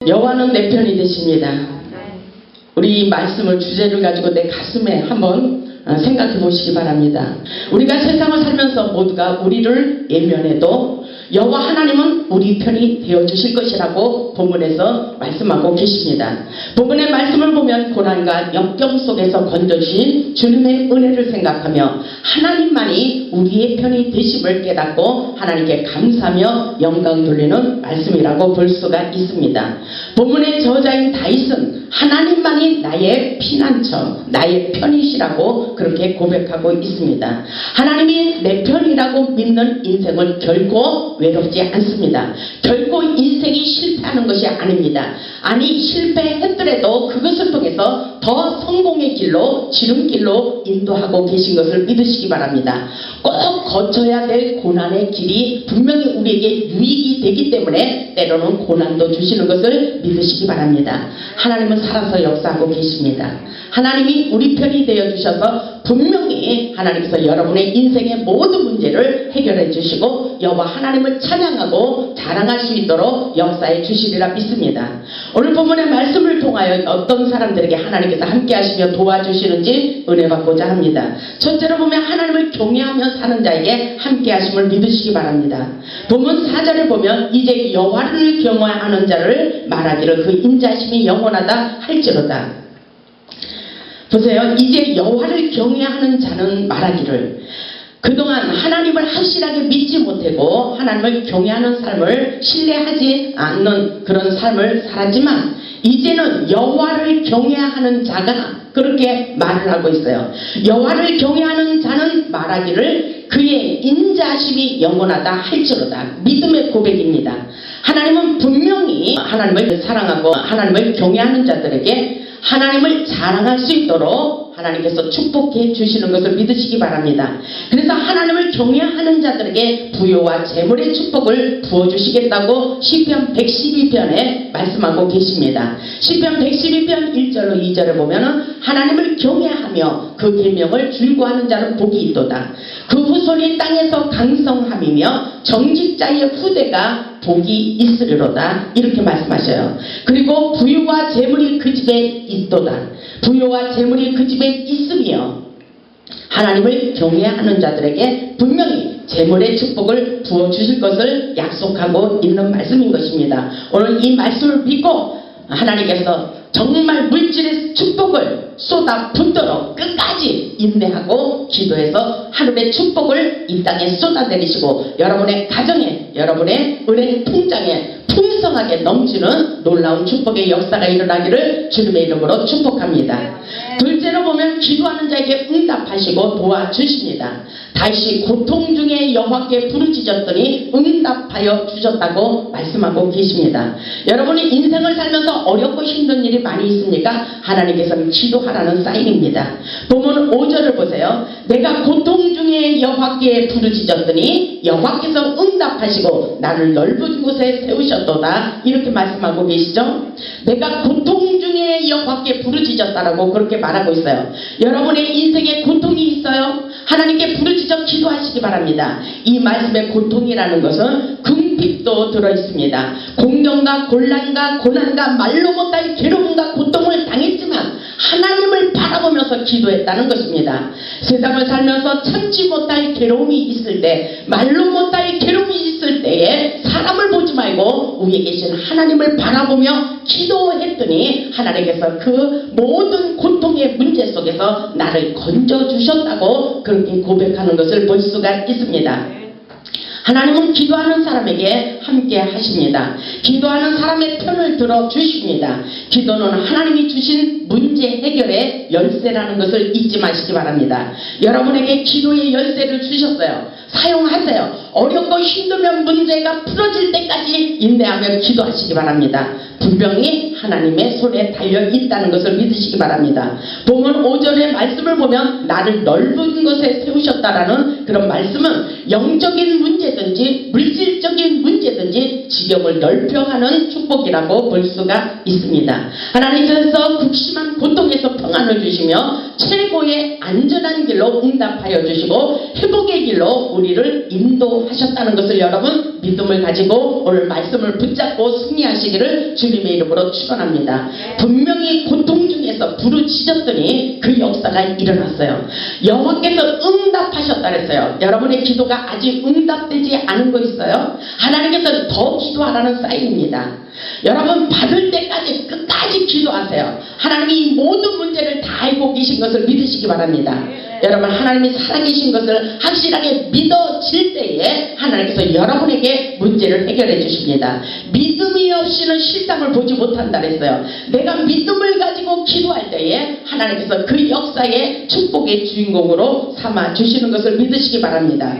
여호와는 내 편이 되십니다. 우리 말씀을 주제를 가지고 내 가슴에 한번 생각해 보시기 바랍니다. 우리가 세상을 살면서 모두가 우리를 예면해도 여호와 하나님은 우리 편이 되어주실 것이라고 본문에서 말씀하고 계십니다. 본문의 말씀을 보면 고난과 역경 속에서 건져주신 주님의 은혜를 생각하며 하나님만이 우리의 편이 되심을 깨닫고 하나님께 감사하며 영광 돌리는 말씀이라고 볼 수가 있습니다. 본문의 저자인 다윗은 하나님만이 나의 피난처, 나의 편이시라고 그렇게 고백하고 있습니다. 하나님이 내 편이라고 믿는 인생은 결코 외롭지 않습니다. 결코 인생이 실패하는 것이 아닙니다. 아니 실패했더라도 그것을 통해서 더 성공의 길로 지름길로 인도하고 계신 것을 믿으시기 바랍니다. 꼭 거쳐야 될 고난의 길이 분명히 우리에게 유익이 되기 때문에 때로는 고난도 주시는 것을 믿으시기 바랍니다. 하나님은 살아서 역사하고 계십니다. 하나님이 우리 편이 되어 주셔서 분명히 하나님께서 여러분의 인생의 모든 문제를 해결해 주시고 여호와 하나님을 찬양하고 자랑할 수 있도록 역사해 주시리라 믿습니다. 오늘 본문의 말씀을 통하여 어떤 사람들에게 하나님께서 함께 하시며 도와주시는지 은혜 받고자 합니다. 첫째로 보면 하나님을 경외하며 사는 자에게 함께 하심을 믿으시기 바랍니다. 본문 4절에 보면 이제 여호와를 경외하는 자를 말하기를 그 인자심이 영원하다 할지로다. 보세요. 이제 여호와를 경외하는 자는 말하기를 그동안 하나님을 확실하게 믿지 못하고 하나님을 경외하는 삶을 신뢰하지 않는 그런 삶을 살았지만 이제는 여호와를 경외하는 자가 그렇게 말을 하고 있어요. 여호와를 경외하는 자는 말하기를 그의 인자심이 영원하다 할지로다. 믿음의 고백입니다. 하나님은 분명히 하나님을 사랑하고 하나님을 경외하는 자들에게 하나님을 자랑할 수 있도록 하나님께서 축복해 주시는 것을 믿으시기 바랍니다. 그래서 하나님을 경외하는 자들에게 부요와 재물의 축복을 부어주시겠다고 시편 112편에 말씀하고 계십니다. 시편 112편 1절로 2절을 보면 하나님을 경외하며 그 계명을 줄고하는 자는 복이 있도다. 그 후손이 땅에서 강성함이며 정직자의 후대가 복이 있으리로다. 이렇게 말씀하셔요. 그리고 부유와 재물이 그 집에 있도다. 부유와 재물이 그 집에 있으며 하나님을 경외하는 자들에게 분명히 재물의 축복을 부어주실 것을 약속하고 있는 말씀인 것입니다. 오늘 이 말씀을 믿고 하나님께서 정말 물질의 축복을 쏟아 붓도록 끝까지 인내하고 기도해서 하늘의 축복을 이 땅에 쏟아내리시고 여러분의 가정에 여러분의 은행 통장에 풍성하게 넘치는 놀라운 축복의 역사가 일어나기를 주님의 이름으로 축복합니다. 둘째로 보면 기도하는 자에게 응답하시고 도와주십니다. 다시 고통 중에 여호와께 부르짖었더니 응답하여 주셨다고 말씀하고 계십니다. 여러분이 인생을 살면서 어렵고 힘든 일이 많이 있습니까? 하나님께서는 기도하라는 사인입니다. 본문 5절을 보세요. 내가 고통 중에 여호와께 부르짖었더니 여호와께서 응답하시고 나를 넓은 곳에 세우셨도다. 이렇게 말씀하고 계시죠? 내가 고통 중에 여호와께 부르짖었다라고 그렇게 말하고 있어요. 여러분의 인생에 고통이 있어요? 하나님께 부르짖어 기도하시기 바랍니다. 이 말씀의 고통이라는 것은 궁핍도 들어있습니다. 공경과 곤란과 고난과 말로 못할 괴로움과 고통을 당했지만 하나님을 바라보면서 기도했다는 것입니다. 세상을 살면서 참지 못할 괴로움이 있을 때 말로 못할 괴로움이 있을 때에 사람을 보지 말고 위에 계신 하나님을 바라보며 기도했더니 하나님께서 그 모든 고통의 문제 속에서 나를 건져주셨다고 그렇게 고백하는 것을 볼 수가 있습니다. 하나님은 기도하는 사람에게 함께 하십니다. 기도하는 사람의 편을 들어 주십니다. 기도는 하나님이 주신 문제 해결의 열쇠라는 것을 잊지 마시기 바랍니다. 여러분에게 기도의 열쇠를 주셨어요. 사용하세요. 어렵고 힘들면 문제가 풀어질 때까지 인내하며 기도하시기 바랍니다. 분명히 하나님의 손에 달려 있다는 것을 믿으시기 바랍니다. 보면 오전에 말씀을 보면 나를 넓은 곳에 세우셨다라는 그런 말씀은 영적인 문제든지 물질적인 문제든지 지경을 넓혀가는 축복이라고 볼 수가 있습니다. 하나님께서 극심한 고통에서 평안을 주시며 최고의 안전한 길로 응답하여 주시고 회복의 길로 우리를 인도하셨다는 것을 여러분 믿음을 가지고 오늘 말씀을 붙잡고 승리하시기를 주님의 이름으로 축원합니다. 분명히 고통 중에서 부르짖었더니 그 역사가 일어났어요. 여호와께서 응답하셨다 그랬어요. 여러분의 기도가 아직 응답되지 않은 거 있어요? 하나님께서 더 기도하라는 사인입니다. 여러분 받을 때까지 끝까지 기도하세요. 하나님이 이 모든 문제를 다 알고 계신 것을 믿으시기 바랍니다. 여러분 하나님이 살아계신 것을 확실하게 믿어질 때에 하나님께서 여러분에게 문제를 해결해 주십니다. 믿음이 없이는 실상을 보지 못한다 그랬어요. 내가 믿음을 가지고 기도할 때에 하나님께서 그 역사의 축복의 주인공으로 삼아 주시는 것을 믿으시기 바랍니다.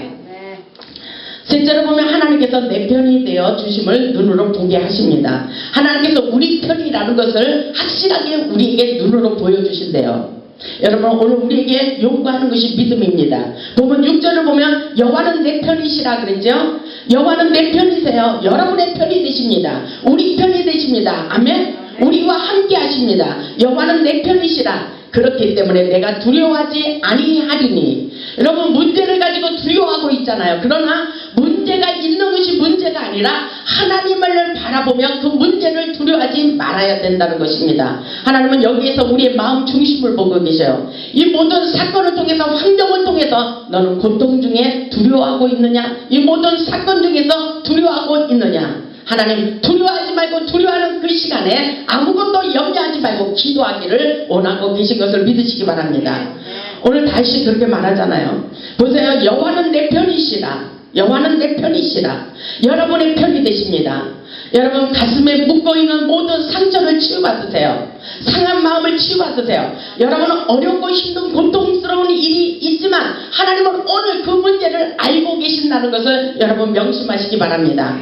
셋째로 보면 하나님께서 내 편이 되어 주심을 눈으로 보게 하십니다. 하나님께서 우리 편이라는 것을 확실하게 우리에게 눈으로 보여주신대요. 여러분 오늘 우리에게 요구하는 것이 믿음입니다. 보면 6절을 보면 여호와는 내 편이시라 그랬죠. 여호와는 내 편이세요. 여러분의 편이 되십니다. 우리 편이 되십니다. 아멘. 우리와 함께 하십니다. 여호와는 내 편이시라. 그렇기 때문에 내가 두려워하지 아니하리니. 여러분 문제를 가지고 두려워하고 있잖아요. 그러나 문제가 있는 것이 문제가 아니라 하나님을 바라보며 그 문제를 두려워하지 말아야 된다는 것입니다. 하나님은 여기에서 우리의 마음 중심을 보고 계셔요. 이 모든 사건을 통해서 환경을 통해서 너는 고통 중에 두려워하고 있느냐? 이 모든 사건 중에서 두려워하고 있느냐? 하나님 두려워하지 말고 두려워하는 그 시간에 아무것도 염려하지 말고 기도하기를 원하고 계신 것을 믿으시기 바랍니다. 오늘 다시 그렇게 말하잖아요. 보세요. 여호와는 내 편이시라. 여호와는 내 편이시라. 여러분의 편이 되십니다. 여러분 가슴에 묻고있는 모든 상처를 치유받으세요. 상한 마음을 치유받으세요. 여러분은 어렵고 힘든 고통스러운 일이 있지만 하나님은 오늘 그 문제를 알고 계신다는 것을 여러분 명심하시기 바랍니다.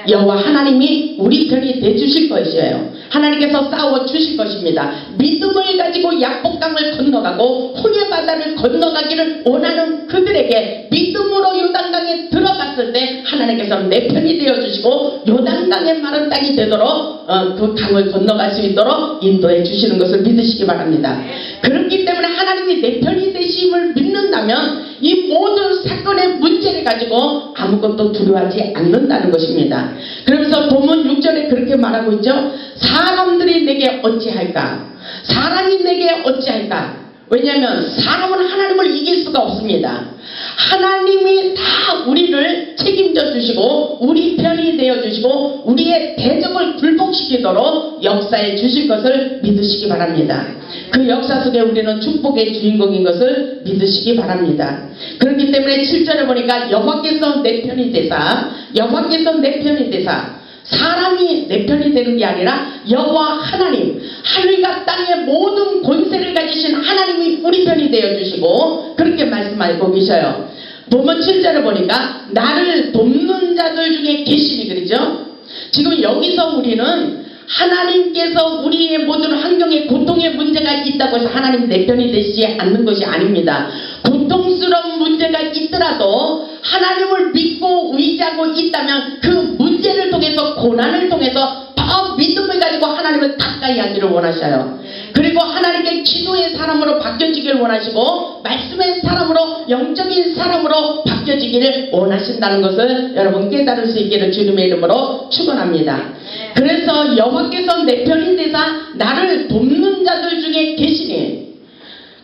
여호와 하나님이 우리 편이 되주실 것이에요. 하나님께서 싸워주실 것입니다. 믿음을 가지고 약복강을 건너가고 홍해 바다를 건너가기를 원하는 그들에게 믿음으로 요단강에 들어갔을 때 하나님께서 내 편이 되어주시고 요단강의 마른 땅이 되도록 그 강을 건너갈 수 있도록 인도해 주시는 것을 믿으시기 바랍니다. 그렇기 때문에 하나님이 내 편이 되심을 믿는다면 이 모든 사건의 문제를 가지고 아무것도 두려워하지 않는다는 것입니다. 그러면서 본문 6절에 그렇게 말하고 있죠. 사람들이 내게 어찌할까? 사람이 내게 어찌할까? 왜냐하면 사람은 하나님을 이길 수가 없습니다. 하나님이 다 우리를 책임져 주시고 우리 편이 되어 주시고 우리의 대적을 굴복시키도록 역사해 주실 것을 믿으시기 바랍니다. 그 역사 속에 우리는 축복의 주인공인 것을 믿으시기 바랍니다. 그렇기 때문에 7절에 보니까 여호와께서 내 편이 되사 여호와께서 내 편이 되사 사람이 내 편이 되는 게 아니라 여호와 하나님 하늘과 땅의 모든 권세를 가지신 하나님이 우리 편이 되어주시고 그렇게 말씀하고 계셔요. 보면 7절을 보니까 나를 돕는 자들 중에 계시니 그러죠. 지금 여기서 우리는 하나님께서 우리의 모든 환경에 고통의 문제가 있다고 해서 하나님 내 편이 되시지 않는 것이 아닙니다. 고통스러운 문제가 있더라도 하나님을 믿고 의지하고 있다면 그 문제를 통해서 고난을 통해서 더 믿음을 가지고 하나님을 가까이 하기를 원하셔요. 그리고 하나님께 기도의 사람으로 바뀌어지기를 원하시고 말씀의 사람으로 영적인 사람으로 바뀌어지기를 원하신다는 것을 여러분 깨달을 수 있기를 주님의 이름으로 축원합니다. 그래서 여호와께서 내 편이 되사 나를 돕는 자들 중에 계시니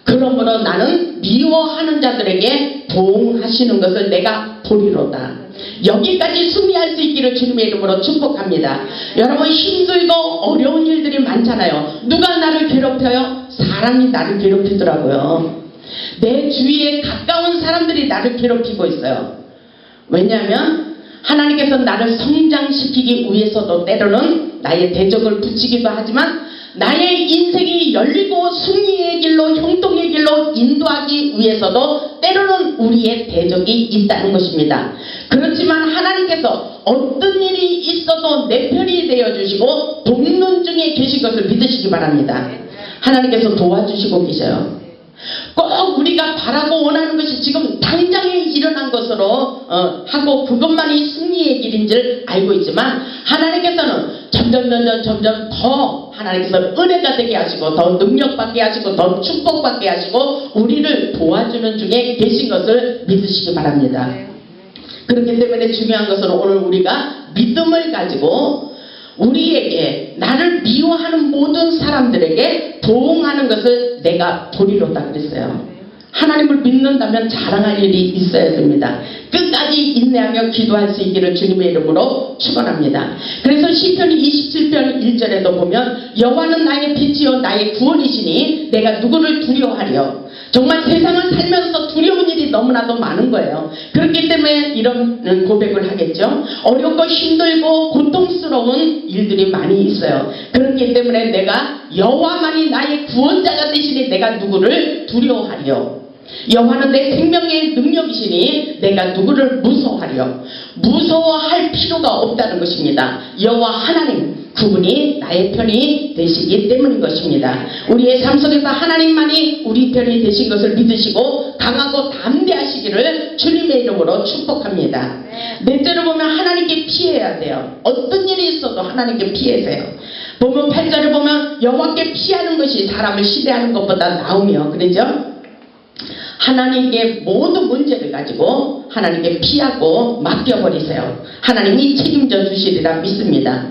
그러므로 나는 미워하는 자들에게 보응하시는 것을 내가 보리로다. 여기까지 승리할 수 있기를 주님의 이름으로 축복합니다. 여러분 힘들고 어려운 일들이 많잖아요. 누가 나를 괴롭혀요? 사람이 나를 괴롭히더라고요. 내 주위에 가까운 사람들이 나를 괴롭히고 있어요. 왜냐하면 하나님께서 나를 성장시키기 위해서도 때로는 나의 대적을 붙이기도 하지만 나의 인생이 열리고 승리의 길로 형통의 길로 인도하기 위해서도 때로는 우리의 대적이 있다는 것입니다. 그렇지만 하나님께서 어떤 일이 있어도 내 편이 되어주시고 돕는 중에 계시고 되신 것을 믿으시기 바랍니다. 하나님께서 도와주시고 계셔요. 꼭 우리가 바라고 원하는 것이 지금 당장에 일어난 것으로 하고 그것만이 승리의 길인 줄 알고 있지만 하나님께서는 점점 더 하나님께서 은혜가 되게 하시고 더 능력받게 하시고 더 축복받게 하시고 우리를 도와주는 중에 계신 것을 믿으시기 바랍니다. 그렇기 때문에 중요한 것은 오늘 우리가 믿음을 가지고 우리에게 나를 미워하는 모든 사람들에게 도움하는 것을 내가 보리로다 그랬어요. 하나님을 믿는다면 자랑할 일이 있어야 됩니다. 끝까지 인내하며 기도할 수 있기를 주님의 이름으로 축원합니다. 그래서 시편 27편 1절에도 보면 여호와는 나의 빛이요 나의 구원이시니 내가 누구를 두려워하려. 정말 세상을 살면서 두려운 일이 너무나도 많은 거예요. 그렇기 때문에 이런 고백을 하겠죠. 어렵고 힘들고 고통스러운 일들이 많이 있어요. 그렇기 때문에 내가 여호와만이 나의 구원자가 되시니 내가 누구를 두려워하려. 여호와는 내 생명의 능력이시니 내가 누구를 무서워하려. 무서워할 필요가 없다는 것입니다. 여호와 하나님 그분이 나의 편이 되시기 때문인 것입니다. 우리의 삶 속에서 하나님만이 우리 편이 되신 것을 믿으시고 강하고 담대하시기를 주님의 이름으로 축복합니다. 넷째로 보면 하나님께 피해야 돼요. 어떤 일이 있어도 하나님께 피해세요. 보면 8절에 보면 여호와께 피하는 것이 사람을 신뢰하는 것보다 나으며 그러죠? 하나님께 모든 문제를 가지고 하나님께 피하고 맡겨버리세요. 하나님이 책임져 주시리라 믿습니다.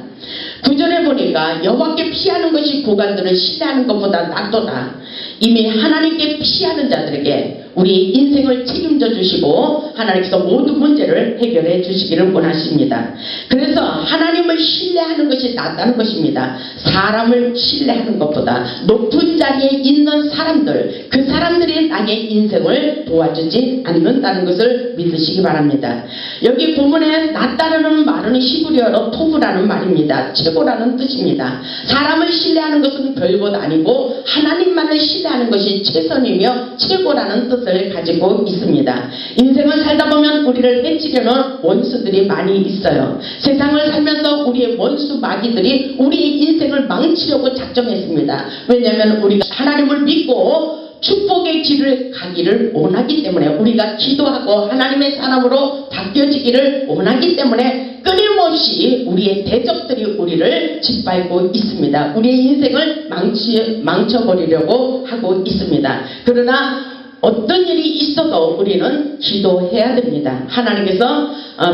9절에 보니까 여호와께 피하는 것이 고관들을 신뢰하는 것보다 낫도다. 이미 하나님께 피하는 자들에게 우리 인생을 책임져 주시고 하나님께서 모든 문제를 해결해 주시기를 원하십니다. 그래서 하나님을 신뢰하는 것이 낫다는 것입니다. 사람을 신뢰하는 것보다 높은 자리에 있는 사람들, 그 사람들이 나의 인생을 도와주지 않는다는 것을 믿으시기 바랍니다. 여기 본문에 낫다라는 말은 히브리어로 토브라는 말입니다. 최고라는 뜻입니다. 사람을 신뢰하는 것은 별것 아니고 하나님만을 신뢰하는 것이 최선이며 최고라는 뜻을 가지고 있습니다. 인생을 살다 보면 우리를 해치려는 원수들이 많이 있어요. 세상을 살면서 우리의 원수 마귀들이 우리의 인생을 망치려고 작정했습니다. 왜냐하면 우리가 하나님을 믿고 축복의 길을 가기를 원하기 때문에 우리가 기도하고 하나님의 사람으로 바뀌어지기를 원하기 때문에 끊임없이 우리의 대적들이 우리를 짓밟고 있습니다. 우리의 인생을 망쳐버리려고 하고 있습니다. 그러나 어떤 일이 있어도 우리는 기도해야 됩니다. 하나님께서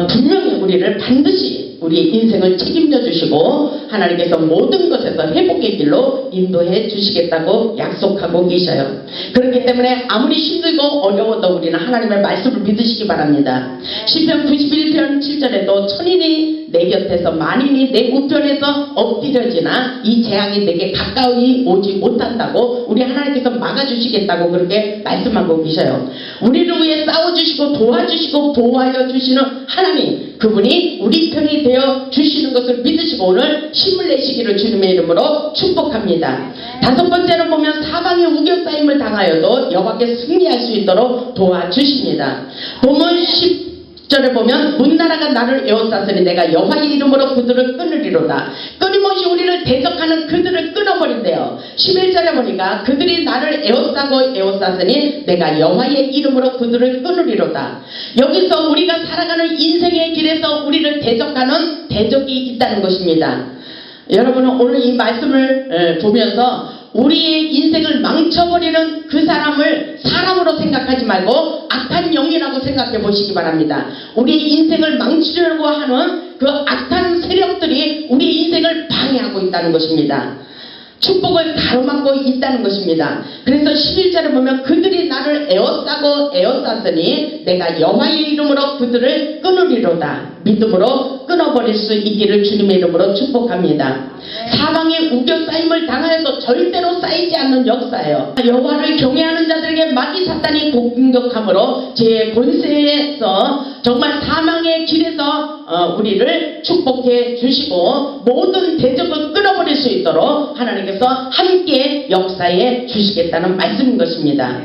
분명히 우리를 반드시 우리의 인생을 책임져 주시고 하나님께서 모든 것에서 회복의 길로 인도해 주시겠다고 약속하고 계셔요. 그렇기 때문에 아무리 힘들고 어려워도 우리는 하나님의 말씀을 믿으시기 바랍니다. 시편 91편 7절에도 천인이 내 곁에서 만인이 내 우편에서 엎드려지나 이 재앙이 내게 가까이 오지 못한다고 우리 하나님께서 막아주시겠다고 그렇게 말씀하고 계셔요. 우리를 위해 싸워주시고 도와주시고 보호하여 주시는 하나님, 그분이 우리 편이 되어 주시는 것을 믿으시고 오늘 힘을 내시기를 주님의 이름으로 축복합니다. 다섯 번째로 보면 사방의 우겨싸임을 당하여도 여호와께 승리할 수 있도록 도와주십니다. 본문 10절에 보면 문나라가 나를 에워쌌으니 내가 여호와의 이름으로 그들을 끊으리로다. 끊임없이 우리를 대적하는 그들을 끊어버린대요. 11절에 보니까 그들이 나를 에워쌌으니 내가 여호와의 이름으로 그들을 끊으리로다. 여기서 우리가 살아가는 인생의 길에서 우리를 대적하는 대적이 있다는 것입니다. 여러분은 오늘 이 말씀을 보면서 우리의 인생을 망쳐버리는 그 사람을 사람으로 생각하지 말고 악한 영이라고 생각해 보시기 바랍니다. 우리의 인생을 망치려고 하는 그 악한 세력들이 우리의 인생을 방해하고 있다는 것입니다. 축복을 가로막고 있다는 것입니다. 그래서 11절에 보면 그들이 나를 에워쌌으니 내가 여호와의 이름으로 그들을 끊으리로다. 믿음으로 끊어버릴 수 있기를 주님의 이름으로 축복합니다. 사방에 우겨싸임을 당하여도 절대로 쌓이지 않는 역사예요. 여호와를 경외하는 자들에게 마귀 사탄이 공격함으로 제 권세에서 정말 사망의 길에서 우리를 축복해 주시고 모든 대적을 끊어버릴 수 있도록 하나님께서 함께 역사해 주시겠다는 말씀인 것입니다.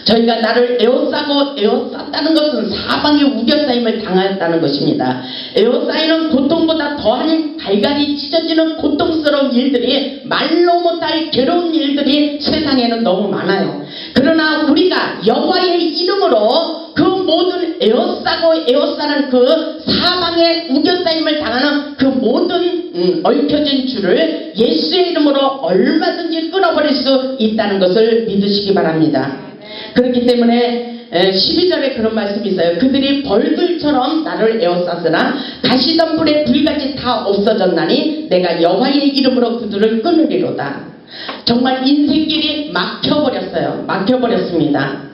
저희가 나를 에워쌌다는 것은 사방에 우겨싸임을 당하였다는 것입니다. 에워싸이는 고통보다 더한 갈갈이 찢어지는 고통스러운 일들이 말로 못할 괴로운 일들이 세상에는 너무 많아요. 그러나 우리가 여호와의 이름으로 그 모든 에워싸는 그 사방에 우겨싸임을 당하는 그 모든 얽혀진 줄을 예수의 이름으로 얼마든지 끊어버릴 수 있다는 것을 믿으시기 바랍니다. 그렇기 때문에 12절에 그런 말씀이 있어요. 그들이 벌들처럼 나를 에워쌌으나 가시던 불에 불같이 다 없어졌나니 내가 여호와의 이름으로 그들을 끊으리로다. 정말 인생길이 막혀버렸습니다.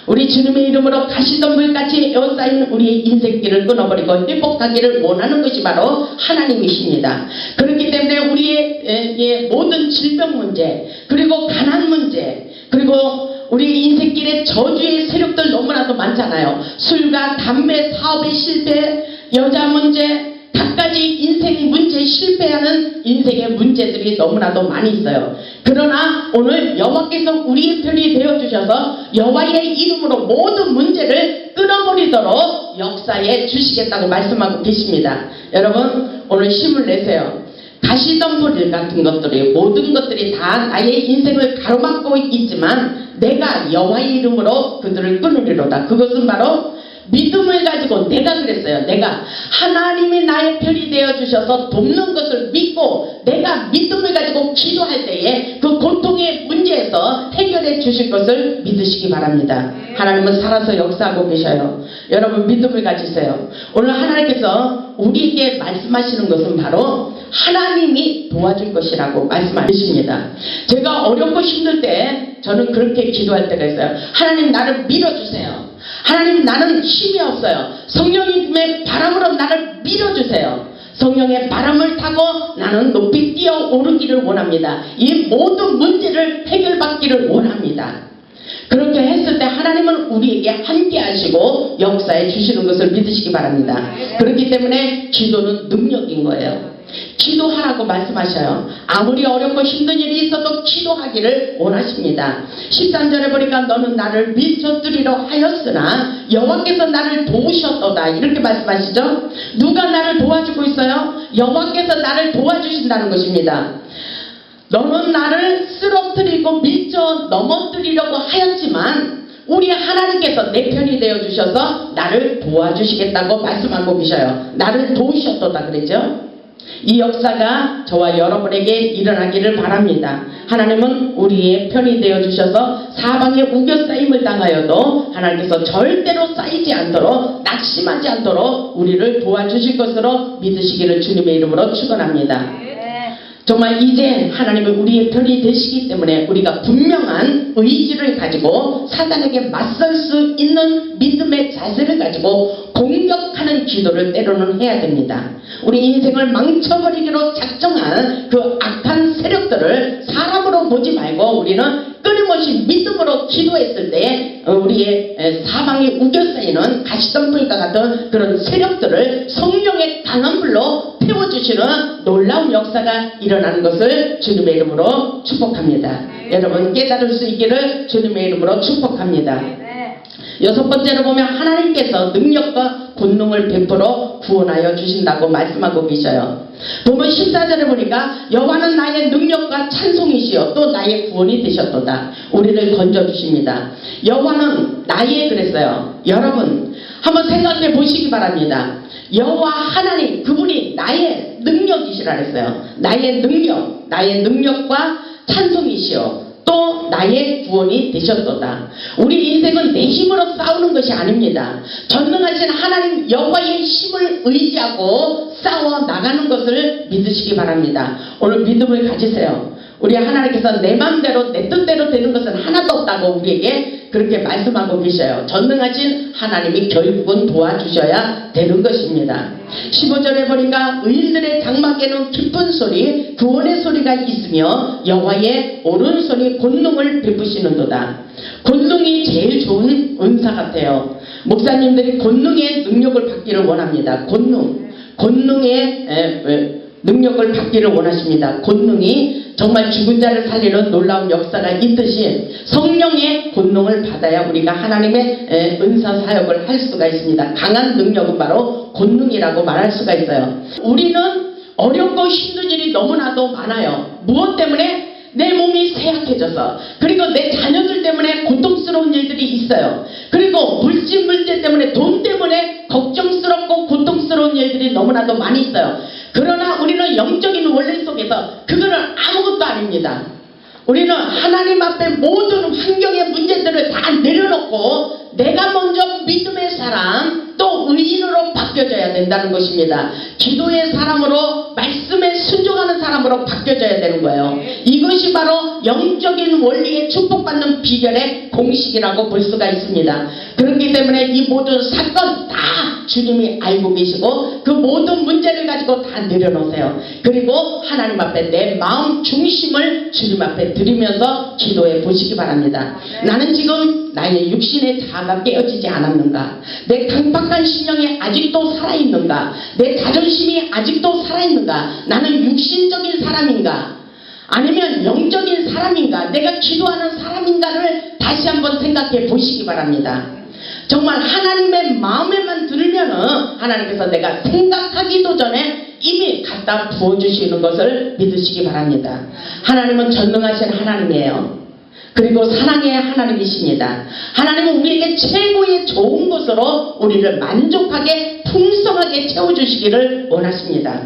우리 주님의 이름으로 가시던 불같이 에워싸인 우리의 인생길을 끊어버리고 회복하기를 원하는 것이 바로 하나님이십니다. 그렇기 때문에 우리의 모든 질병 문제, 그리고 가난 문제, 그리고 우리 인생길에 저주의 세력들 너무나도 많잖아요. 술과 담배, 사업의 실패, 여자 문제, 갖가지 인생의 문제에 실패하는 인생의 문제들이 너무나도 많이 있어요. 그러나 오늘 여호와께서 우리의 편이 되어주셔서 여호와의 이름으로 모든 문제를 끊어버리도록 역사해 주시겠다고 말씀하고 계십니다. 여러분 오늘 힘을 내세요. 가시던 불 같은 것들이, 모든 것들이 다 나의 인생을 가로막고 있지만 내가 여호와의 이름으로 그들을 끊으리로다. 그것은 바로 믿음을 가지고, 내가 그랬어요. 내가 하나님이 나의 편이 되어주셔서 돕는 것을 믿고 내가 믿음을 가지고 기도할 때에 그 고통의 문제에서 해결해 주실 것을 믿으시기 바랍니다. 하나님은 살아서 역사하고 계셔요. 여러분 믿음을 가지세요. 오늘 하나님께서 우리에게 말씀하시는 것은 바로 하나님이 도와줄 것이라고 말씀하십니다. 제가 어렵고 힘들 때 저는 그렇게 기도할 때가 있어요. 하나님 나를 밀어주세요. 하나님 나는 힘이 없어요. 성령님의 바람으로 나를 밀어주세요. 성령의 바람을 타고 나는 높이 뛰어오르기를 원합니다. 이 모든 문제를 해결받기를 원합니다. 그렇게 했을 때 하나님은 우리에게 함께 하시고 역사해 주시는 것을 믿으시기 바랍니다. 그렇기 때문에 기도는 능력인 거예요. 기도하라고 말씀하셔요. 아무리 어렵고 힘든 일이 있어도 기도하기를 원하십니다. 13절에 보니까 너는 나를 밀쳐뜨리려 하였으나 여호와께서 나를 도우셨도다, 이렇게 말씀하시죠. 누가 나를 도와주고 있어요? 여호와께서 나를 도와주신다는 것입니다. 너는 나를 쓰러뜨리고 밀쳐 넘어뜨리려고 하였지만 우리 하나님께서 내 편이 되어주셔서 나를 도와주시겠다고 말씀하고 계셔요. 나를 도우셨도다 그랬죠. 이 역사가 저와 여러분에게 일어나기를 바랍니다. 하나님은 우리의 편이 되어주셔서 사방에 우겨싸임을 당하여도 하나님께서 절대로 쌓이지 않도록, 낙심하지 않도록 우리를 도와주실 것으로 믿으시기를 주님의 이름으로 축원합니다. 정말 이제 하나님은 우리의 편이 되시기 때문에 우리가 분명한 의지를 가지고 사단에게 맞설 수 있는 믿음의 자세를 가지고 공격하는 기도를 때로는 해야 됩니다. 우리 인생을 망쳐버리기로 작정한 그 악한 세력들을 사람으로 보지 말고 우리는 끊임없이 믿음으로 기도했을 때 우리의 사방에 우겨싸이는 가시던 불과 같은 그런 세력들을 성령의 강한 불로 태워주시는 놀라운 역사가 일어나는 것을 주님의 이름으로 축복합니다. 여러분 깨달을 수 있기를 주님의 이름으로 축복합니다. 여섯 번째로 보면 하나님께서 능력과 권능을 베풀어 구원하여 주신다고 말씀하고 계셔요. 보면 14절에 보니까 여호와는 나의 능력과 찬송이시여 또 나의 구원이 되셨도다. 우리를 건져주십니다. 여호와는 나의, 그랬어요. 여러분 한번 생각해 보시기 바랍니다. 여호와 하나님, 그분이 나의 능력이시라 그랬어요. 나의 능력, 나의 능력과 찬송이시여 또 나의 구원이 되셨도다. 우리 인생은 내 힘으로 싸우는 것이 아닙니다. 전능하신 하나님 여호와의 힘을 의지하고 싸워 나가는 것을 믿으시기 바랍니다. 오늘 믿음을 가지세요. 우리 하나님께서 내 마음대로 내 뜻대로 되는 것은 하나도 없다고 우리에게 그렇게 말씀하고 계셔요. 전능하신 하나님이 결국은 도와주셔야 되는 것입니다. 15절에 보니까 의인들의 장막에는 기쁜 소리, 구원의 소리가 있으며 여호와의 오른손이 권능을 베푸시는도다. 권능이 제일 좋은 은사 같아요. 목사님들이 권능의 능력을 받기를 원합니다. 권능의 능력을 받기를 원하십니다. 권능이 정말 죽은 자를 살리는 놀라운 역사가 있듯이 성령의 권능을 받아야 우리가 하나님의 은사 사역을 할 수가 있습니다. 강한 능력은 바로 권능이라고 말할 수가 있어요. 우리는 어렵고 힘든 일이 너무나도 많아요. 무엇 때문에? 내 몸이 쇠약해져서, 그리고 내 자녀들 때문에 고통스러운 일들이 있어요. 그리고 물질 문제 때문에, 돈 때문에 걱정스럽고 고통스러운 일들이 너무나도 많이 있어요. 그러나 우리는 영적인 원리 속에서 그거는 아무것도 아닙니다. 우리는 하나님 앞에 모든 환경의 문제들을 다 내려놓고 내가 먼저 믿음의 사람, 또 의인으로 바뀌어져야 된다는 것입니다. 기도의 사람으로, 말씀에 순종하는 사람으로 바뀌어져야 되는 거예요. 이것이 바로 영적인 원리에 축복받는 비결의 공식이라고 볼 수가 있습니다. 그렇기 때문에 이 모든 사건 다 주님이 알고 계시고 그 모든 문제를 가지고 다 내려놓으세요. 그리고 하나님 앞에 내 마음 중심을 주님 앞에 드리면서 기도해 보시기 바랍니다. 나는 지금 나의 육신의 자아가 깨어지지 않았는가? 내 강박한 신령이 아직도 살아있는가? 내 자존심이 아직도 살아있는가? 나는 육신적인 사람인가? 아니면 영적인 사람인가? 내가 기도하는 사람인가를 다시 한번 생각해 보시기 바랍니다. 정말 하나님의 마음에만 들면은 하나님께서 내가 생각하기도 전에 이미 갖다 부어주시는 것을 믿으시기 바랍니다. 하나님은 전능하신 하나님이에요. 그리고 사랑의 하나님이십니다. 하나님은 우리에게 최고의 좋은 것으로 우리를 만족하게 풍성하게 채워주시기를 원하십니다.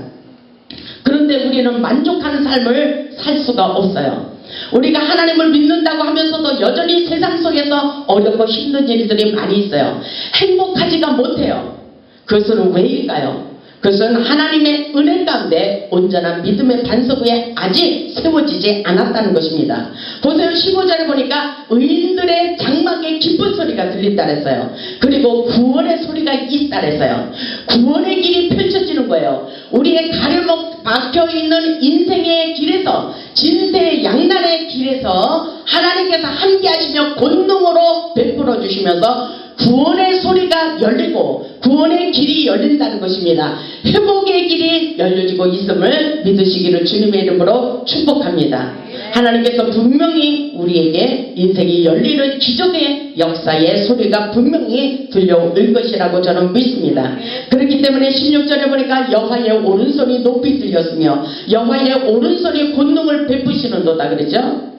그런데 우리는 만족하는 삶을 살 수가 없어요. 우리가 하나님을 믿는다고 하면서도 여전히 세상 속에서 어렵고 힘든 일들이 많이 있어요. 행복하지가 못해요. 그것은 왜일까요? 그것은 하나님의 은혜 가운데 온전한 믿음의 반석 위에 아직 세워지지 않았다는 것입니다. 보세요. 15절에 보니까 의인들의 장막에 기쁜 소리가 들린다 그랬어요. 그리고 구원의 소리가 있다 그랬어요. 구원의 길이 펼쳐지는 거예요. 우리의 가려먹 박혀있는 인생의 길에서, 진세의 양난의 길에서 하나님께서 함께 하시며 권능으로 베풀어 주시면서 구원의 소리가 열리고 구원의 길이 열린다는 것입니다. 회복의 길이 열려지고 있음을 믿으시기를 주님의 이름으로 축복합니다. 하나님께서 분명히 우리에게 인생이 열리는 기적의 역사의 소리가 분명히 들려올 것이라고 저는 믿습니다. 그렇기 때문에 16절에 보니까 여호와의 오른손이 높이 들렸으며 여호와의 오른손이 권능을 베푸시는도다 그러죠.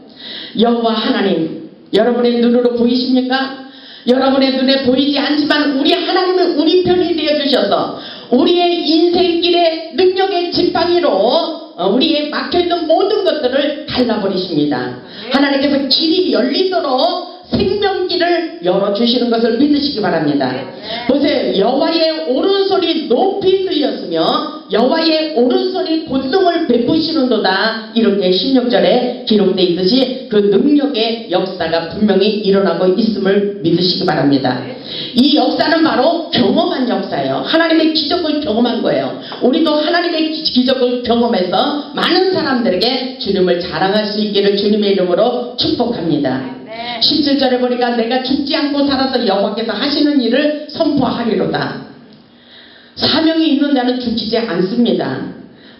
여호와 하나님, 여러분의 눈으로 보이십니까? 여러분의 눈에 보이지 않지만 우리 하나님은 우리 편이 되어주셔서 우리의 인생길의 능력의 지팡이로 우리의 막혀있는 모든 것들을 갈라버리십니다. 하나님께서 길이 열리도록 생명길을 열어주시는 것을 믿으시기 바랍니다. 보세요. 여호와의 오른손이 높이 들렸으며 여호와의 오른손이 권능을 베푸시는도다. 이렇게 16절에 기록되어 있듯이 그 능력의 역사가 분명히 일어나고 있음을 믿으시기 바랍니다. 이 역사는 바로 경험한 역사예요. 하나님의 기적을 경험한 거예요. 우리도 하나님의 기적을 경험해서 많은 사람들에게 주님을 자랑할 수 있기를 주님의 이름으로 축복합니다. 17절에 보니까 내가 죽지 않고 살아서 여호와께서 하시는 일을 선포하리로다. 사명이 있는 자는 죽지 않습니다.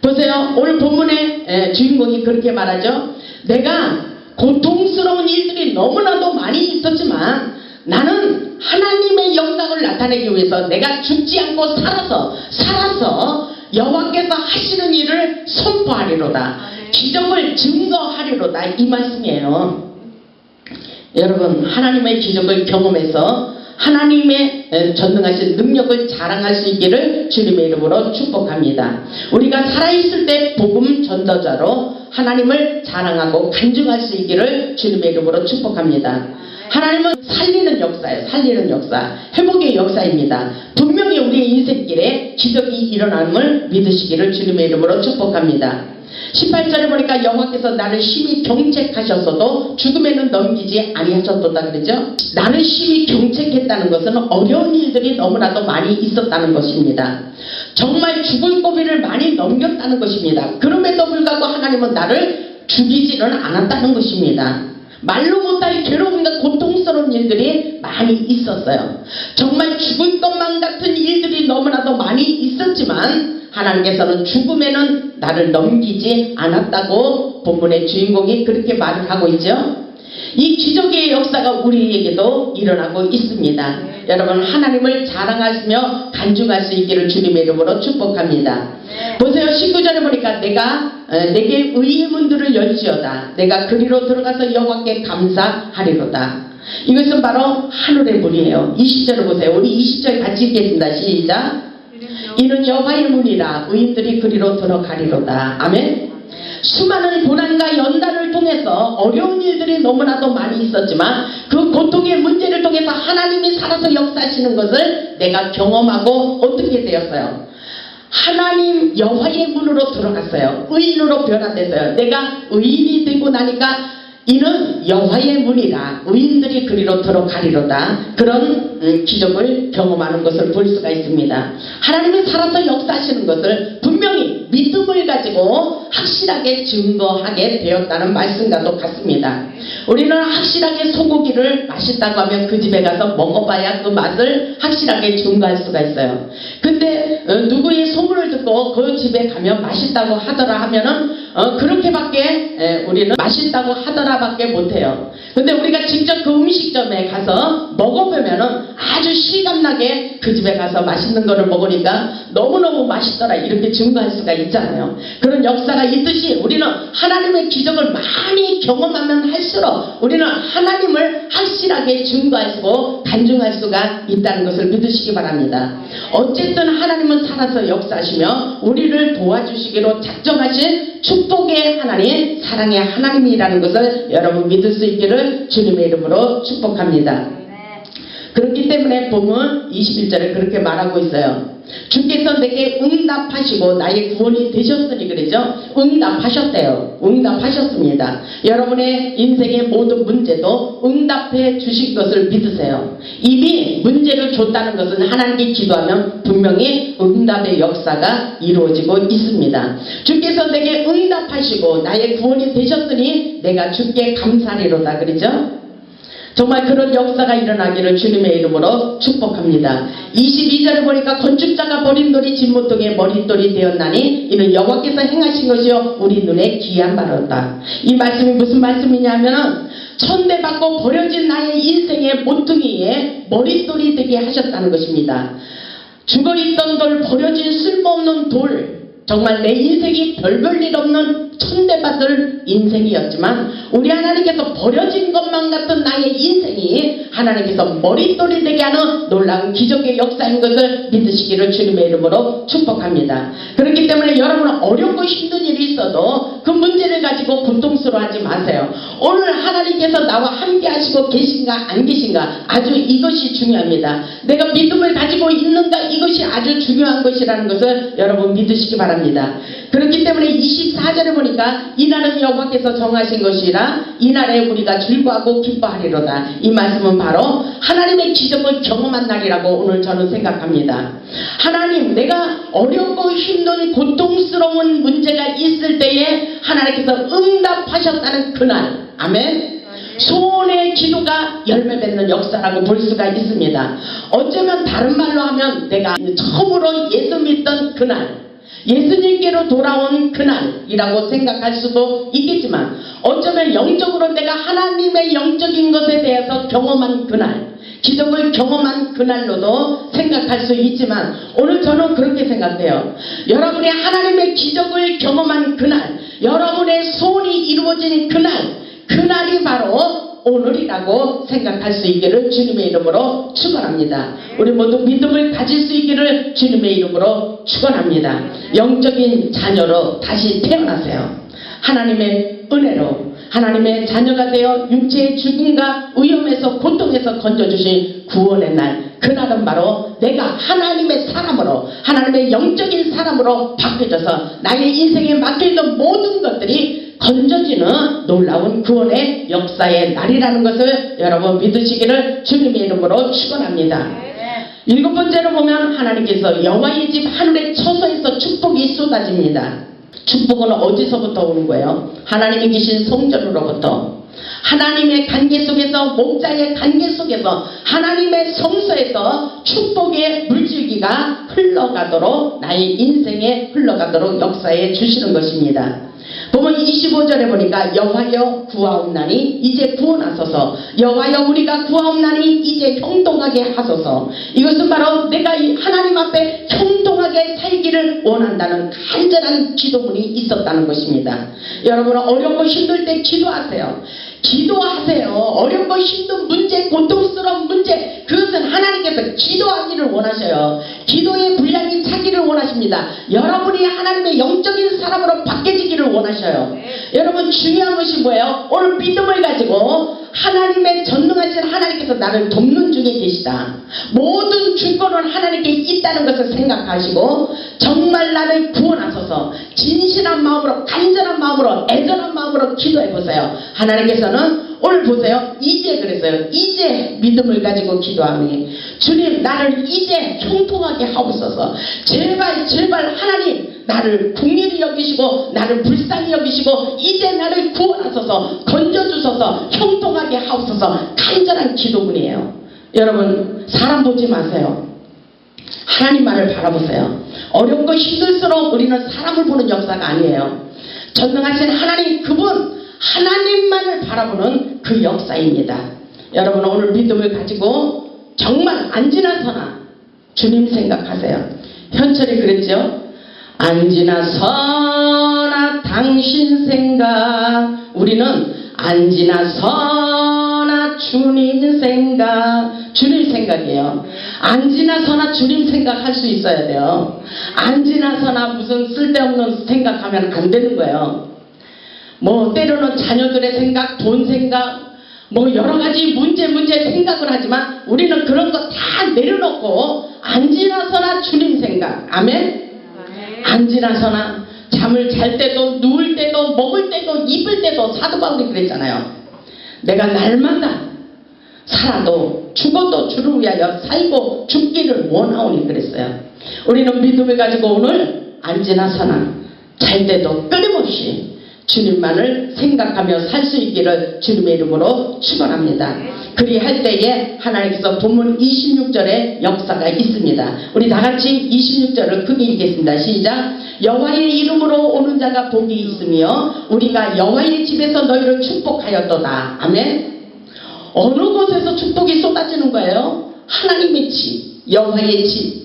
보세요. 오늘 본문의 주인공이 그렇게 말하죠. 내가 고통스러운 일들이 너무나도 많이 있었지만 나는 하나님의 영광을 나타내기 위해서 내가 죽지 않고 살아서 여호와께서 하시는 일을 선포하리로다. 기적을 증거하리로다. 이 말씀이에요. 여러분, 하나님의 기적을 경험해서 하나님의 전능하신 능력을 자랑할 수 있기를 주님의 이름으로 축복합니다. 우리가 살아있을 때 복음 전도자로 하나님을 자랑하고 간증할 수 있기를 주님의 이름으로 축복합니다. 하나님은 살리는 역사예요. 살리는 역사, 회복의 역사입니다. 분명히 우리의 인생길에 기적이 일어남을 믿으시기를 주님의 이름으로 축복합니다. 18절에 보니까 여호와께서 나를 심히 경책하셨어도 죽음에는 넘기지 아니하셨도다 그러죠. 나를 심히 경책했다는 것은 어려운 일들이 너무나도 많이 있었다는 것입니다. 정말 죽을 고비를 많이 넘겼다는 것입니다. 그럼에도 불구하고 하나님은 나를 죽이지는 않았다는 것입니다. 말로 못할 괴로움과 고통스러운 일들이 많이 있었어요. 정말 죽을 것만 같은 일들이 너무나도 많이 있었지만 하나님께서는 죽음에는 나를 넘기지 않았다고 본문의 주인공이 그렇게 말을 하고 있죠. 이 기적의 역사가 우리에게도 일어나고 있습니다. 여러분 하나님을 자랑하시며 간증할 수 있기를 주님의 이름으로 축복합니다. 보세요. 19절에 보니까 내가 내게 의의 문들을 열지어다. 내가 그리로 들어가서 여호와께 감사하리로다. 이것은 바로 하늘의 문이에요. 20절을 보세요. 우리 20절 같이 읽겠습니다. 시작. 이는 여호와의 문이라 의인들이 그리로 들어가리로다. 아멘. 수많은 고난과 연단을 통해서 어려운 일들이 너무나도 많이 있었지만 그 고통의 문제를 통해서 하나님이 살아서 역사하시는 것을 내가 경험하고 어떻게 되었어요? 하나님 여호와의 문으로 들어갔어요. 의인으로 변화됐어요. 내가 의인이 되고 나니까 이는 여호와의 문이라 의인들이 그리로 들어가리로다. 그런 기적을 경험하는 것을 볼 수가 있습니다. 하나님이 살아서 역사하시는 것을 분명히 믿음을 가지고 확실하게 증거하게 되었다는 말씀과도 같습니다. 우리는 확실하게 소고기를 맛있다고 하면 그 집에 가서 먹어봐야 그 맛을 확실하게 증거할 수가 있어요. 근데 누구의 소문을 듣고 그 집에 가면 맛있다고 하더라 하면은 그렇게밖에 우리는 맛있다고 하더라밖에 못해요. 근데 우리가 직접 그 음식점에 가서 먹어보면은 아주 실감나게 그 집에 가서 맛있는 거를 먹으니까 너무너무 맛있더라 이렇게 증거할 수가 있잖아요. 그런 역사가 있듯이 우리는 하나님의 기적을 많이 경험하면 할수록 우리는 하나님을 확실하게 증거하시고 간증할 수가 있다는 것을 믿으시기 바랍니다. 어쨌든 하나님은 살아서 역사하시며 우리를 도와주시기로 작정하신 축복의 하나님, 사랑의 하나님이라는 것을 여러분 믿을 수 있기를 주님의 이름으로 축복합니다. 그렇기 때문에 본문 21절에 그렇게 말하고 있어요. 주께서 내게 응답하시고 나의 구원이 되셨으니 그러죠. 응답하셨대요. 응답하셨습니다. 여러분의 인생의 모든 문제도 응답해 주신 것을 믿으세요. 이미 문제를 줬다는 것은 하나님께 기도하면 분명히 응답의 역사가 이루어지고 있습니다. 주께서 내게 응답하시고 나의 구원이 되셨으니 내가 주께 감사하리로다 그러죠. 정말 그런 역사가 일어나기를 주님의 이름으로 축복합니다. 22절을 보니까 건축자가 버린 돌이 진모퉁이의 머릿돌이 되었나니 이는 여호와께서 행하신 것이요 우리 눈에 귀한 바로다. 이 말씀이 무슨 말씀이냐면 천대받고 버려진 나의 인생의 모퉁이에 머릿돌이 되게 하셨다는 것입니다. 죽어있던 돌, 버려진 쓸모없는 돌, 정말 내 인생이 별별 일 없는 천대받을 인생이었지만 우리 하나님께서 버려진 것만 같은 나의 인생이 하나님께서 머릿돌이 되게 하는 놀라운 기적의 역사인 것을 믿으시기를 주님의 이름으로 축복합니다. 그렇기 때문에 여러분은 어렵고 힘든 일이 있어도 그 문제를 가지고 고통스러워하지 마세요. 오늘 하나님께서 나와 함께 하시고 계신가 안 계신가 아주 이것이 중요합니다. 내가 믿음을 가지고 있는가 이것이 아주 중요한 것이라는 것을 여러분 믿으시기 바랍니다. 그렇기 때문에 24절에 보니까 이날은 여호와께서 정하신 것이라 이날에 우리가 즐거워하고 기뻐하리로다. 이 말씀은 바로 하나님의 기적을 경험한 날이라고 오늘 저는 생각합니다. 하나님, 내가 어렵고 힘든 고통스러운 문제가 있을 때에 하나님께서 응답하셨다는 그날, 아멘. 소원의 기도가 열매 맺는 역사라고 볼 수가 있습니다. 어쩌면 다른 말로 하면 내가 처음으로 예수 믿던 그날, 예수님께로 돌아온 그날이라고 생각할 수도 있겠지만 어쩌면 영적으로 내가 하나님의 영적인 것에 대해서 경험한 그날, 기적을 경험한 그날로도 생각할 수 있지만 오늘 저는 그렇게 생각해요. 여러분이 하나님의 기적을 경험한 그날, 여러분의 소원이 이루어진 그날이 바로 오늘이라고 생각할 수 있기를 주님의 이름으로 축원합니다. 우리 모두 믿음을 가질 수 있기를 주님의 이름으로 축원합니다. 영적인 자녀로 다시 태어나세요. 하나님의 은혜로 하나님의 자녀가 되어 육체의 죽음과 위험에서 고통에서 건져주신 구원의 날, 그날은 바로 내가 하나님의 사람으로, 하나님의 영적인 사람으로 바뀌어져서 나의 인생에 맡겨있는 모든 것들이 건져지는 놀라운 구원의 역사의 날이라는 것을 여러분 믿으시기를 주님의 이름으로 축원합니다. 7번째로 보면 하나님께서 여호와의 집 하늘의 처소에서 축복이 쏟아집니다. 축복은 어디서부터 오는 거예요? 하나님이 계신 성전으로부터, 하나님의 관계 속에서, 목자의 관계 속에서, 하나님의 성소에서 축복의 물줄기가 흘러가도록, 나의 인생에 흘러가도록 역사해 주시는 것입니다. 보면 25절에 보니까 여호와여 구하옵나니 이제 구원하소서. 여호와여 우리가 구하옵나니 이제 형통하게 하소서. 이것은 바로 내가 이 하나님 앞에 형통하게 살기를 원한다는 간절한 기도문이 있었다는 것입니다. 여러분 어렵고 힘들 때 기도하세요. 기도하세요. 어렵고 힘든 문제, 고통스러운 문제, 그것은 하나님께서 기도하기를 원하셔요. 기도의 분량이 차기를 원하십니다. 여러분이 하나님의 영적인 사람으로 바뀌어지기를 원하셔요. 여러분 중요한 것이 뭐예요? 오늘 믿음을 가지고 하나님의 전능하신 하나님께서 나를 돕는 중에 계시다. 모든 주권은 하나님께 있다는 것을 생각하시고 정말 나를 구원하소서. 진실한 마음으로, 간절한 마음으로, 애절한 마음으로 기도해 보세요. 하나님께서는 오늘 보세요. 이제 그랬어요. 이제 믿음을 가지고 기도하니 주님 나를 이제 형통하게 하옵소서. 제발 하나님 나를 긍휼히 여기시고 나를 불쌍히 여기시고 이제 나를 구원하소서. 건져주소서. 형통하게 하옵소서. 간절한 기도문이에요. 여러분 사람 보지 마세요. 하나님만을 바라보세요. 어렵고 힘들수록 우리는 사람을 보는 역사가 아니에요. 전능하신 하나님 그분 하나님만을 바라보는 그 역사입니다. 여러분 오늘 믿음을 가지고 정말 안지나서나 주님 생각하세요. 현철이 그랬죠. 안지나서나 당신 생각. 우리는 안지나서나 주님 생각. 주님 생각이에요. 안지나서나 주님 생각할 수 있어야 돼요. 안지나서나 무슨 쓸데없는 생각하면 안 되는 거예요. 뭐 때로는 자녀들의 생각, 돈 생각, 뭐 여러가지 문제 생각을 하지만 우리는 그런 거 다 내려놓고 안지나서나 주님 생각. 아멘? 안지나서나 잠을 잘 때도 누울 때도 먹을 때도 입을 때도 사도 바울이 그랬잖아요. 내가 날마다 살아도 죽어도 주를 위하여 살고 죽기를 원하오니 그랬어요. 우리는 믿음을 가지고 오늘 안지나서나 잘 때도 끊임없이 주님만을 생각하며 살 수 있기를 주님의 이름으로 축원합니다. 그리할 때에 하나님께서 본문 26절에 역사가 있습니다. 우리 다같이 26절을 크게 읽겠습니다. 시작. 여호와의 이름으로 오는 자가 복이 있으며 우리가 여호와의 집에서 너희를 축복하였도다. 아멘. 어느 곳에서 축복이 쏟아지는 거예요? 하나님의 집, 여호와의 집.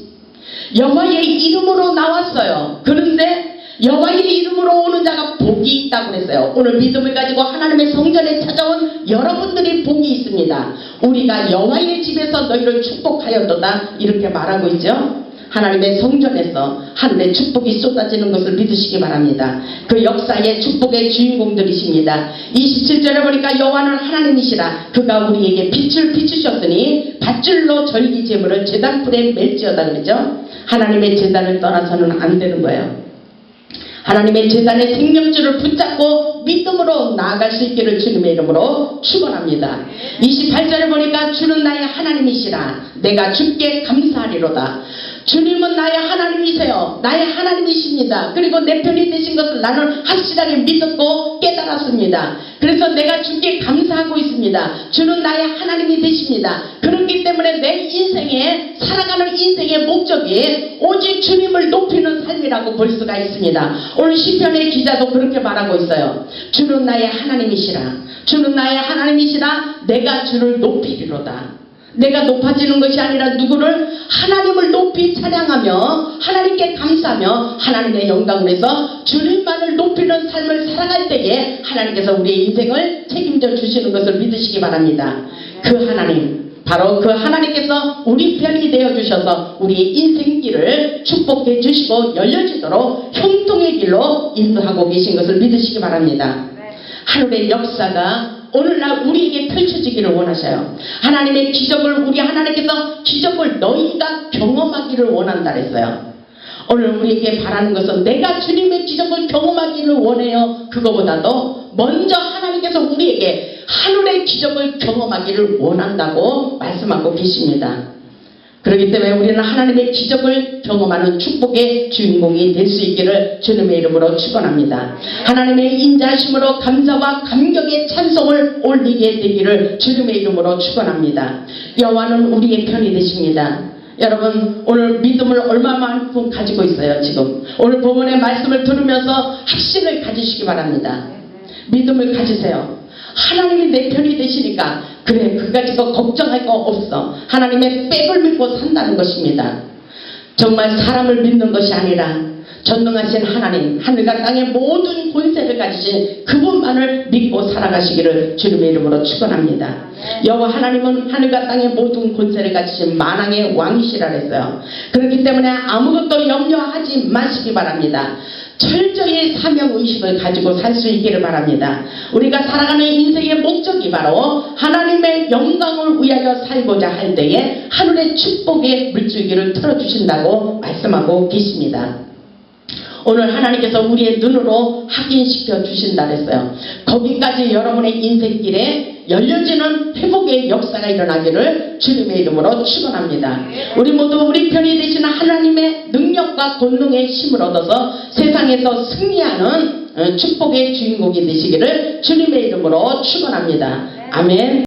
여호와의 이름으로 나왔어요. 그런데 여호와의 이름으로 오는 자가 복이 있다고 그랬어요. 오늘 믿음을 가지고 하나님의 성전에 찾아온 여러분들이 복이 있습니다. 우리가 여호와의 집에서 너희를 축복하였도다 이렇게 말하고 있죠. 하나님의 성전에서 하늘의 축복이 쏟아지는 것을 믿으시기 바랍니다. 그 역사의 축복의 주인공들이십니다. 27절에 보니까 여호와는 하나님이시라. 그가 우리에게 빛을 비추셨으니 밧줄로 절기 제물을 제단불에 멜지어다 그러죠. 하나님의 제단을 떠나서는 안 되는 거예요. 하나님의 제단의 생명줄을 붙잡고 믿음으로 나아갈 수 있기를 주님의 이름으로 축원합니다. 28절에 보니까 주는 나의 하나님이시라. 내가 주께 감사하리로다. 주님은 나의 하나님이세요. 나의 하나님이십니다. 그리고 내 편이 되신 것을 나는 확실하게 믿었고 깨달았습니다. 그래서 내가 주께 감사하고 있습니다. 주는 나의 하나님이 되십니다. 그렇기 때문에 내 인생에 살아가는 인생의 목적이 오직 주님을 높이는 삶이라고 볼 수가 있습니다. 오늘 시편의 기자도 그렇게 말하고 있어요. 주는 나의 하나님이시라. 주는 나의 하나님이시라. 내가 주를 높이리로다. 내가 높아지는 것이 아니라 누구를? 하나님을 높이 찬양하며 하나님께 감사하며 하나님의 영광을 해서 주님만을 높이는 삶을 살아갈 때에 하나님께서 우리의 인생을 책임져 주시는 것을 믿으시기 바랍니다. 그 하나님, 바로 그 하나님께서 우리 편이 되어주셔서 우리의 인생길을 축복해 주시고 열려지도록 형통의 길로 인도하고 계신 것을 믿으시기 바랍니다. 하늘의 역사가 오늘날 우리에게 펼쳐지기를 원하셔요. 하나님의 기적을 우리 하나님께서 기적을 너희가 경험하기를 원한다 그랬어요. 오늘 우리에게 바라는 것은 내가 주님의 기적을 경험하기를 원해요. 그거보다도 먼저 하나님께서 우리에게 하늘의 기적을 경험하기를 원한다고 말씀하고 계십니다. 그렇기 때문에 우리는 하나님의 기적을 경험하는 축복의 주인공이 될 수 있기를 주님의 이름으로 축원합니다. 하나님의 인자하심으로 감사와 감격의 찬송을 올리게 되기를 주님의 이름으로 축원합니다. 여호와는 우리의 편이 되십니다. 여러분 오늘 믿음을 얼마만큼 가지고 있어요 지금? 오늘 본문의 말씀을 들으면서 확신을 가지시기 바랍니다. 믿음을 가지세요. 하나님이 내 편이 되시니까 그래 그 가지고 걱정할 거 없어. 하나님의 백을 믿고 산다는 것입니다. 정말 사람을 믿는 것이 아니라 전능하신 하나님, 하늘과 땅의 모든 권세를 가지신 그분만을 믿고 살아가시기를 주님의 이름으로 축원합니다. 여호와 하나님은 하늘과 땅의 모든 권세를 가지신 만왕의 왕이시라 했어요. 그렇기 때문에 아무것도 염려하지 마시기 바랍니다. 철저히 사명의식을 가지고 살 수 있기를 바랍니다. 우리가 살아가는 인생의 목적이 바로 하나님의 영광을 위하여 살고자 할 때에 하늘의 축복의 물줄기를 틀어주신다고 말씀하고 계십니다. 오늘 하나님께서 우리의 눈으로 확인시켜 주신다 그랬어요. 거기까지 여러분의 인생길에 열려지는 회복의 역사가 일어나기를 주님의 이름으로 축원합니다. 우리 모두 우리 편이 되시는 하나님의 능력과 권능의 힘을 얻어서 세상에서 승리하는 축복의 주인공이 되시기를 주님의 이름으로 축원합니다. 아멘.